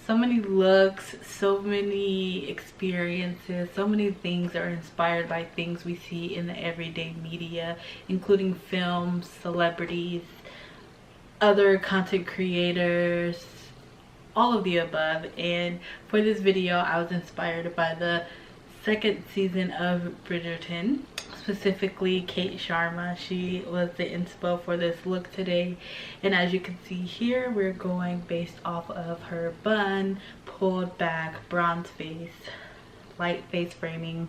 So many looks, so many experiences, so many things are inspired by things we see in the everyday media, including films, celebrities, other content creators, all of the above. And for this video I was inspired by the second season of Bridgerton, specifically Kate Sharma. She was the inspo for this look today, and as you can see here, we're going based off of her bun, pulled back, bronze face, light face framing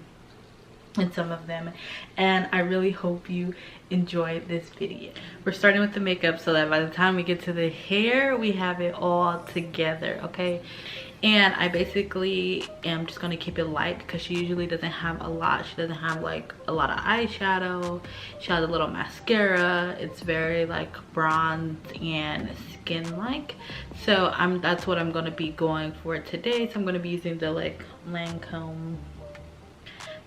in some of them, and I really hope you enjoyed this video. We're starting with the makeup so that by the time we get to the hair we have it all together, okay? And I basically am just going to keep it light because she usually doesn't have a lot. She doesn't have like a lot of eyeshadow. She has a little mascara. It's very like bronze and skin like, so that's what I'm going to be going for today. So I'm going to be using the like Lancome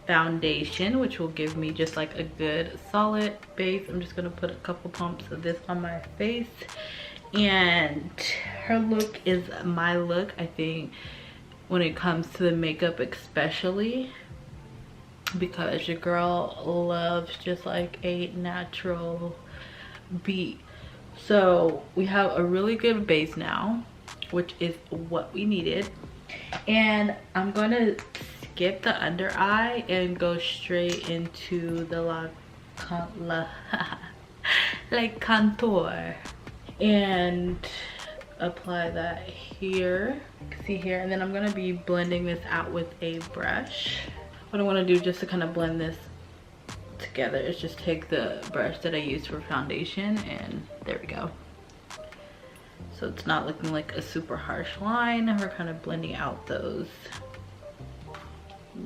foundation, which will give me just like a good solid base. I'm just going to put a couple pumps of this on my face, and her look is my look, I think, when it comes to the makeup, especially because your girl loves just like a natural beat. So we have a really good base now, which is what we needed, and I'm gonna skip the under eye and go straight into the like contour and apply that here. See here, and then I'm gonna be blending this out with a brush. What I want to do just to kind of blend this together is just take the brush that I used for foundation, and there we go. So it's not looking like a super harsh line. We're kind of blending out those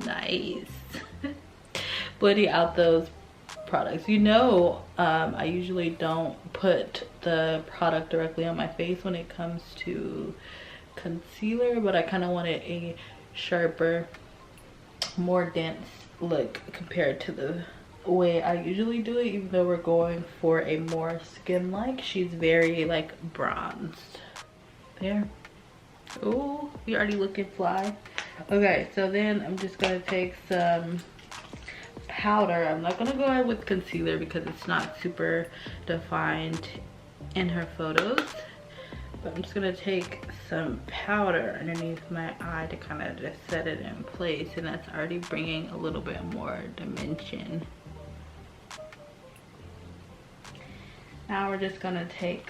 nice blending out those products. You know, I usually don't put the product directly on my face when it comes to concealer, but I kind of wanted a sharper, more dense look compared to the way I usually do it, even though we're going for a more skin like. She's very like bronzed there. Oh, you're already looking fly. Okay, so then I'm just gonna take some powder. I'm not gonna go ahead with concealer because it's not super defined in her photos, but I'm just gonna take some powder underneath my eye to kind of just set it in place, and that's already bringing a little bit more dimension. Now we're just gonna take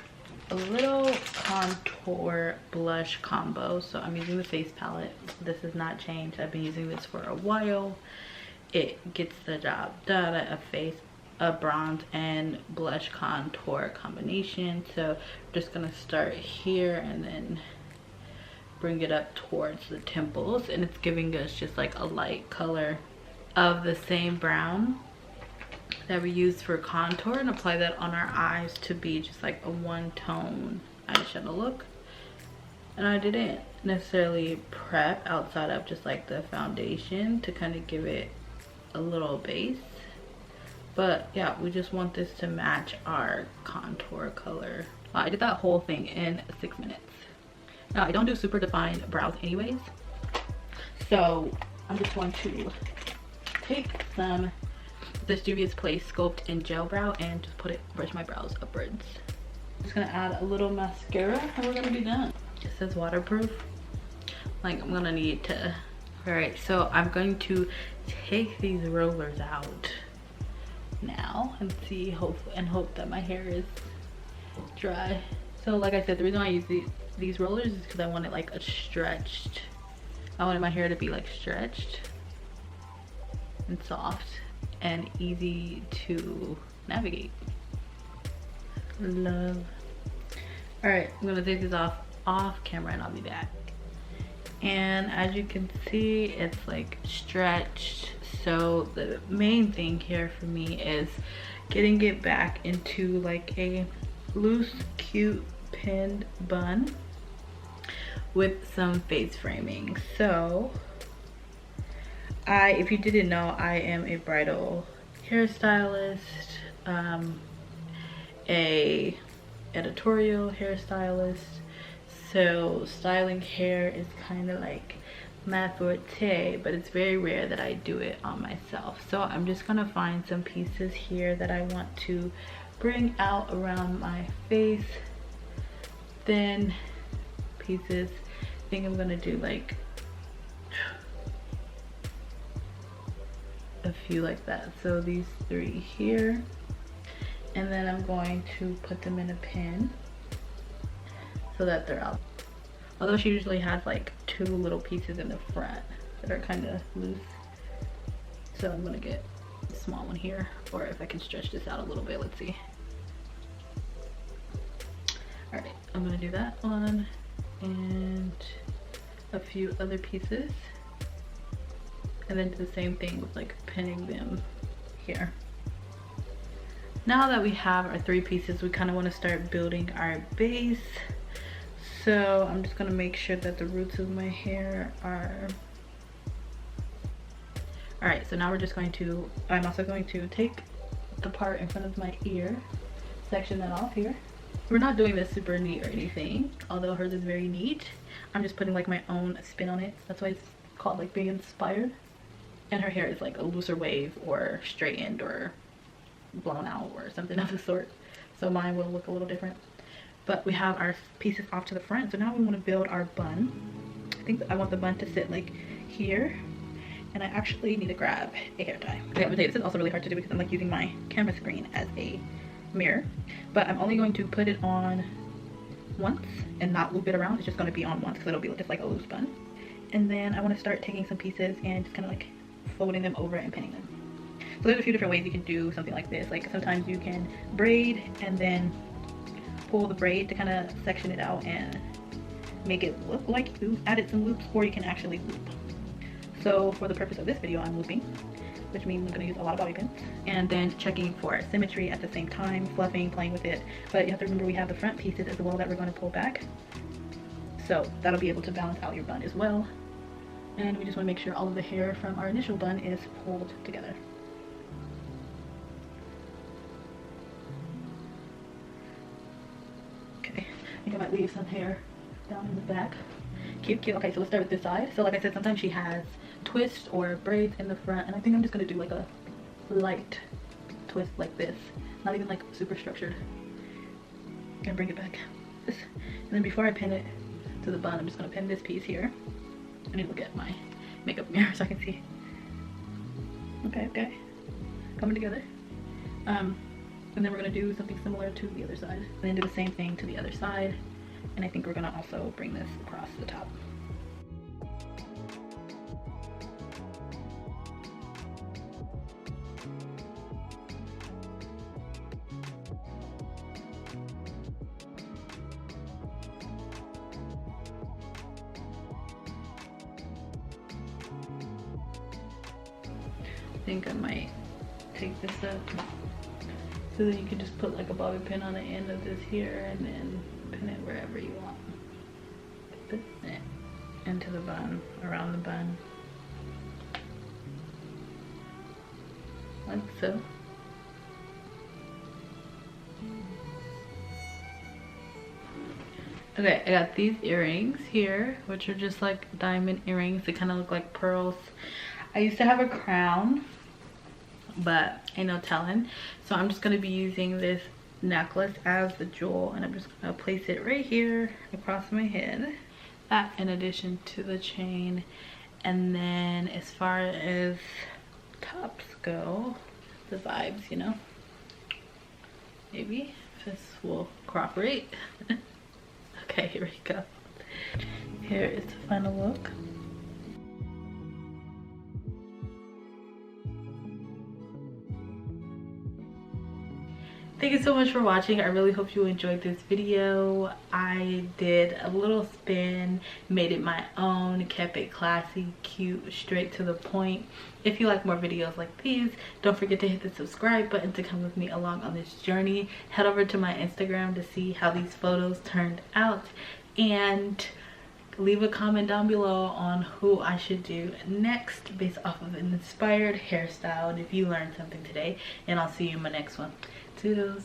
a little contour blush combo. So I'm using the face palette. This has not changed. I've been using this for a while. It gets the job done. A bronze and blush contour combination. So I'm just gonna start here and then bring it up towards the temples, and it's giving us just like a light color of the same brown that we used for contour, and apply that on our eyes to be just like a one-tone eyeshadow look. And I didn't necessarily prep outside of just like the foundation to kind of give it a little base, but yeah, we just want this to match our contour color. I did that whole thing in 6 minutes. Now I don't do super defined brows anyways, so I'm just going to take some this Juvia's Place Sculpt and Gel Brow and just brush my brows upwards. I'm just gonna add a little mascara and we're gonna be done. It says waterproof. Like, I'm gonna need to. All right, so I'm going to take these rollers out now and hope that my hair is dry. So like I said, the reason why I use these rollers is because I want it like I wanted my hair to be like stretched and soft and easy to navigate. Love. All right, I'm gonna take these off camera and I'll be back. And as you can see, it's like stretched. So the main thing here for me is getting it back into like a loose, cute pinned bun with some face framing. So if you didn't know, I am a bridal hairstylist, a editorial hairstylist. So styling hair is kind of like my forte, but it's very rare that I do it on myself. So I'm just gonna find some pieces here that I want to bring out around my face. Then pieces, I think I'm gonna do like a few like that. So these 3 here, and then I'm going to put them in a pin so that they're out. Although she usually has like 2 little pieces in the front that are kind of loose. So I'm gonna get a small one here, or if I can stretch this out a little bit, let's see. All right, I'm gonna do that one and a few other pieces. And then do the same thing with like pinning them here. Now that we have our 3 pieces, we kind of want to start building our base. So I'm just gonna make sure that the roots of my hair are... All right, so now we're just going to, I'm also going to take the part in front of my ear, section that off here. We're not doing this super neat or anything, although hers is very neat. I'm just putting like my own spin on it. That's why it's called like being inspired. And her hair is like a looser wave or straightened or blown out or something of the sort. So mine will look a little different. But we have our pieces off to the front. So now we want to build our bun. I think I want the bun to sit like here. And I actually need to grab a hair tie. Okay, I'm gonna say this is also really hard to do because I'm like using my camera screen as a mirror. But I'm only going to put it on once and not loop it around. It's just going to be on once because it'll be just like a loose bun. And then I want to start taking some pieces and just kind of like folding them over and pinning them. So there's a few different ways you can do something like this. Like sometimes you can braid and then pull the braid to kind of section it out and make it look like you added some loops, or you can actually loop. So for the purpose of this video, I'm looping, which means I'm going to use a lot of bobby pins, and then checking for symmetry at the same time, fluffing, playing with it. But you have to remember we have the front pieces as well that we're going to pull back, so that'll be able to balance out your bun as well. And we just want to make sure all of the hair from our initial bun is pulled together. Okay, I think I might leave some hair down in the back. Cute. Okay, so let's start with this side. So like I said, sometimes she has twists or braids in the front, and I think I'm just gonna do like a light twist like this, not even like super structured, and bring it back. And then before I pin it to the bun, I'm just gonna pin this piece here. I need to look at my makeup mirror so I can see. Okay, coming together. And then we're gonna do something similar to the other side, and then do the same thing to the other side. And I think we're gonna also bring this across the top. I think I might take this up so then you can just put like a bobby pin on the end of this here and then pin it wherever you want. Put it into the bun, around the bun, like so. Okay, I got these earrings here, which are just like diamond earrings. They kind of look like pearls. I used to have a crown, but ain't no telling. So I'm just gonna be using this necklace as the jewel, and I'm just gonna place it right here across my head. That in addition to the chain. And then as far as tops go, the vibes, you know, maybe this will cooperate. Okay, here we go. Here is the final look. Thank you so much for watching. I really hope you enjoyed this video. I did a little spin, made it my own, kept it classy, cute, straight to the point. If you like more videos like these, don't forget to hit the subscribe button to come with me along on this journey. Head over to my Instagram to see how these photos turned out, and leave a comment down below on who I should do next based off of an inspired hairstyle, and if you learned something today. And I'll see you in my next one. Toodles.